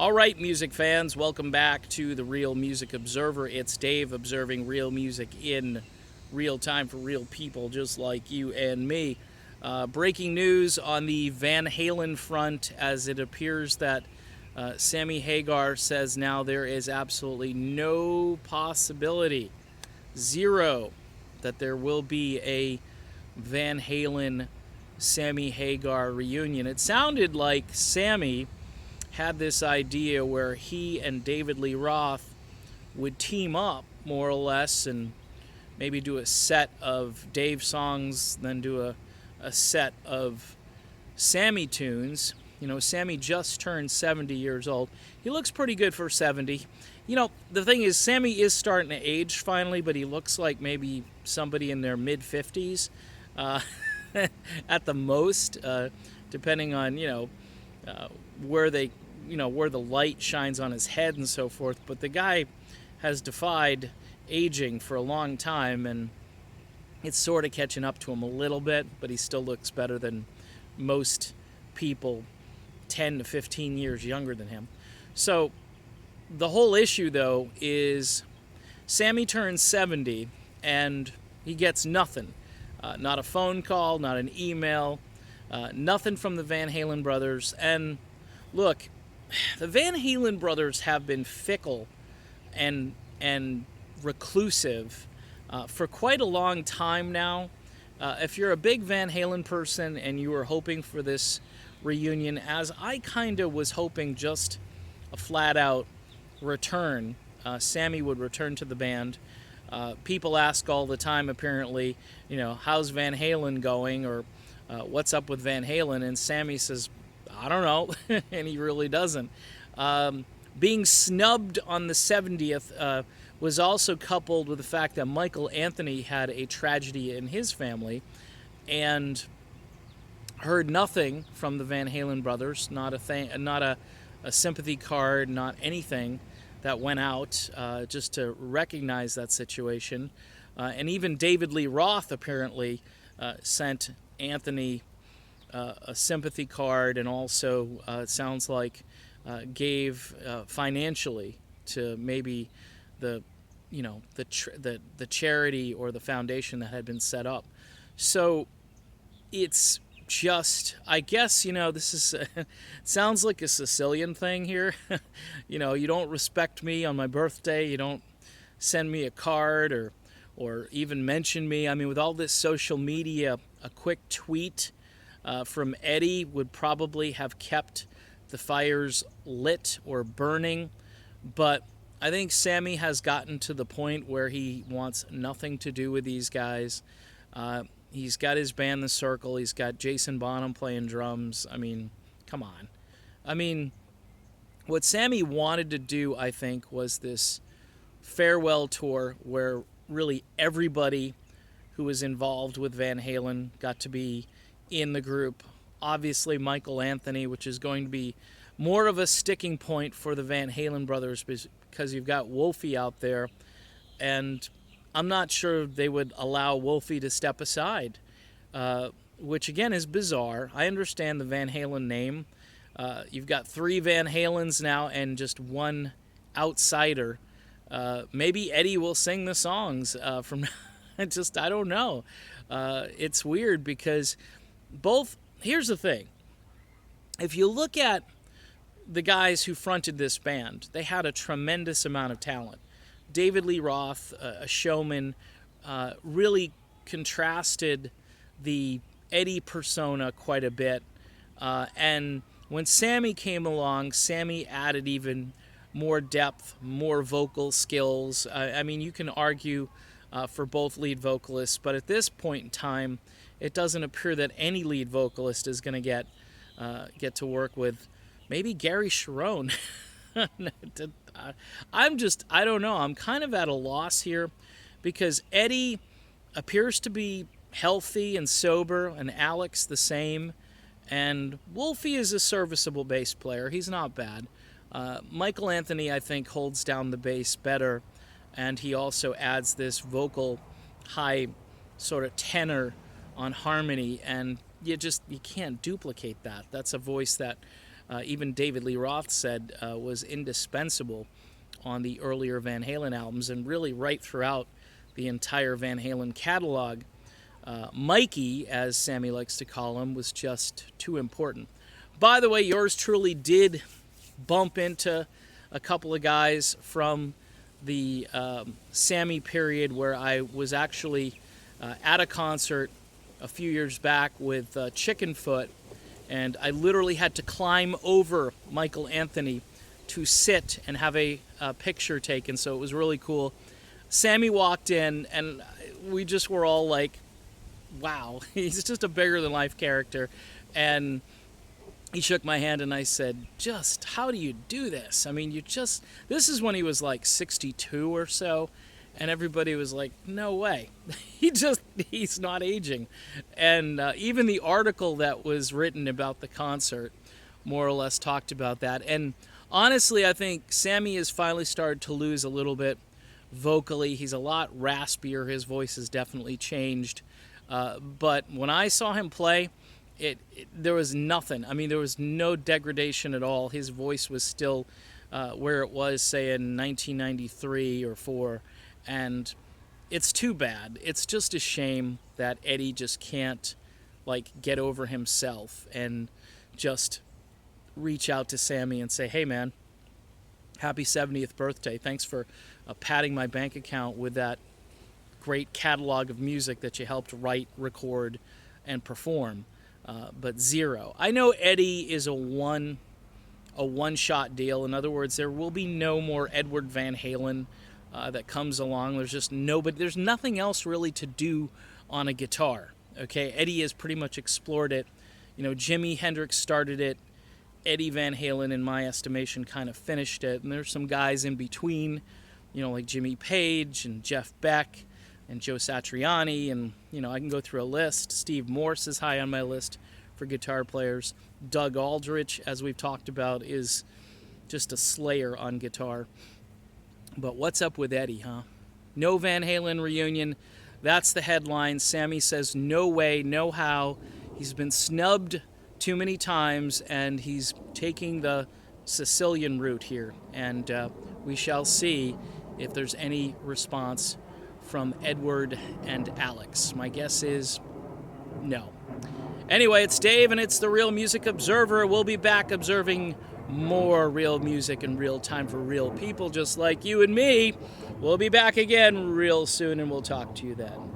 All right, music fans, welcome back to the Real Music Observer. It's Dave observing real music in real time for real people just like you and me. Breaking news on the Van Halen front, as it appears that Sammy Hagar says now there is absolutely no possibility, zero, that there will be a Van Halen Sammy Hagar reunion. It sounded like Sammy had this idea where he and David Lee Roth would team up more or less and maybe do a set of Dave songs, then do a set of Sammy tunes. You know, Sammy just turned 70 years old. He looks pretty good for 70. You know, the thing is, Sammy is starting to age finally, but he looks like maybe somebody in their mid-50s at the most, depending on, where they, where the light shines on his head and so forth. But the guy has defied aging for a long time, and it's sort of catching up to him a little bit, but he still looks better than most people 10 to 15 years younger than him. So the whole issue, though, is Sammy turns 70 and he gets nothing. Not a phone call, not an email, nothing from the Van Halen brothers. And look, the Van Halen brothers have been fickle and reclusive for quite a long time now. If you're a big Van Halen person and you were hoping for this reunion, as I kind of was hoping, just a flat-out return, Sammy would return to the band. People ask all the time, apparently, how's Van Halen going, or what's up with Van Halen, and Sammy says, I don't know, and he really doesn't. Being snubbed on the 70th was also coupled with the fact that Michael Anthony had a tragedy in his family, and heard nothing from the Van Halen brothers, not a sympathy card, not anything that went out just to recognize that situation. And even David Lee Roth apparently sent Anthony a sympathy card, and also it sounds like gave financially to maybe the charity or the foundation that had been set up. So it's just, I guess, this is sounds like a Sicilian thing here. You don't respect me on my birthday, you don't send me a card or even mention me. I mean, with all this social media, a quick tweet from Eddie would probably have kept the fires lit or burning. But I think Sammy has gotten to the point where he wants nothing to do with these guys. He's got his band, The Circle. He's got Jason Bonham playing drums. I mean, come on. I mean, what Sammy wanted to do, I think, was this farewell tour where really everybody who was involved with Van Halen got to be in the group. Obviously, Michael Anthony, which is going to be more of a sticking point for the Van Halen brothers because you've got Wolfie out there, and I'm not sure they would allow Wolfie to step aside, which again is bizarre. I understand the Van Halen name. You've got 3 Van Halens now and just one outsider. Maybe Eddie will sing the songs from I don't know. It's weird because here's the thing. If you look at the guys who fronted this band, they had a tremendous amount of talent. David Lee Roth, a showman, really contrasted the Eddie persona quite a bit. And when Sammy came along, Sammy added even more depth, more vocal skills. I mean, you can argue for both lead vocalists, but at this point in time, it doesn't appear that any lead vocalist is going to get to work with maybe Gary Cherone. I don't know. I'm kind of at a loss here because Eddie appears to be healthy and sober, and Alex the same, and Wolfie is a serviceable bass player. He's not bad. Michael Anthony, I think, holds down the bass better, and he also adds this vocal high sort of tenor on harmony, and you can't duplicate that. That's a voice that even David Lee Roth said was indispensable on the earlier Van Halen albums and really right throughout the entire Van Halen catalog. Mikey, as Sammy likes to call him, was just too important. By the way, yours truly did bump into a couple of guys from the Sammy period where I was actually at a concert a few years back with Chickenfoot, and I literally had to climb over Michael Anthony to sit and have a picture taken, so it was really cool. Sammy walked in, and we just were all like, wow, he's just a bigger-than-life character, and he shook my hand, and I said, just, how do you do this? I mean, this is when he was like 62 or so, and everybody was like, no way. He's not aging. And even the article that was written about the concert more or less talked about that. And honestly, I think Sammy has finally started to lose a little bit vocally. He's a lot raspier. His voice has definitely changed. But when I saw him play, there was nothing. I mean, there was no degradation at all. His voice was still where it was, say, in 1993 or 4. And it's too bad. It's just a shame that Eddie just can't, get over himself and just reach out to Sammy and say, hey, man, happy 70th birthday. Thanks for padding my bank account with that great catalog of music that you helped write, record, and perform. But zero. I know Eddie is a one-shot deal. In other words, there will be no more Edward Van Halen that comes along. There's just nobody. There's nothing else really to do on a guitar. Okay, Eddie has pretty much explored it. Jimi Hendrix started it. Eddie Van Halen, in my estimation, kind of finished it. And there's some guys in between, like Jimmy Page and Jeff Beck and Joe Satriani, and I can go through a list. Steve Morse is high on my list for guitar players. Doug Aldrich, as we've talked about, is just a slayer on guitar. But what's up with Eddie, huh? No Van Halen reunion. That's the headline. Sammy says no way, no how. He's been snubbed too many times, and he's taking the Sicilian route here. And we shall see if there's any response from Edward and Alex. My guess is no. Anyway, it's Dave, and it's the Real Music Observer. We'll be back observing more real music in real time for real people just like you and me. We'll be back again real soon, and we'll talk to you then.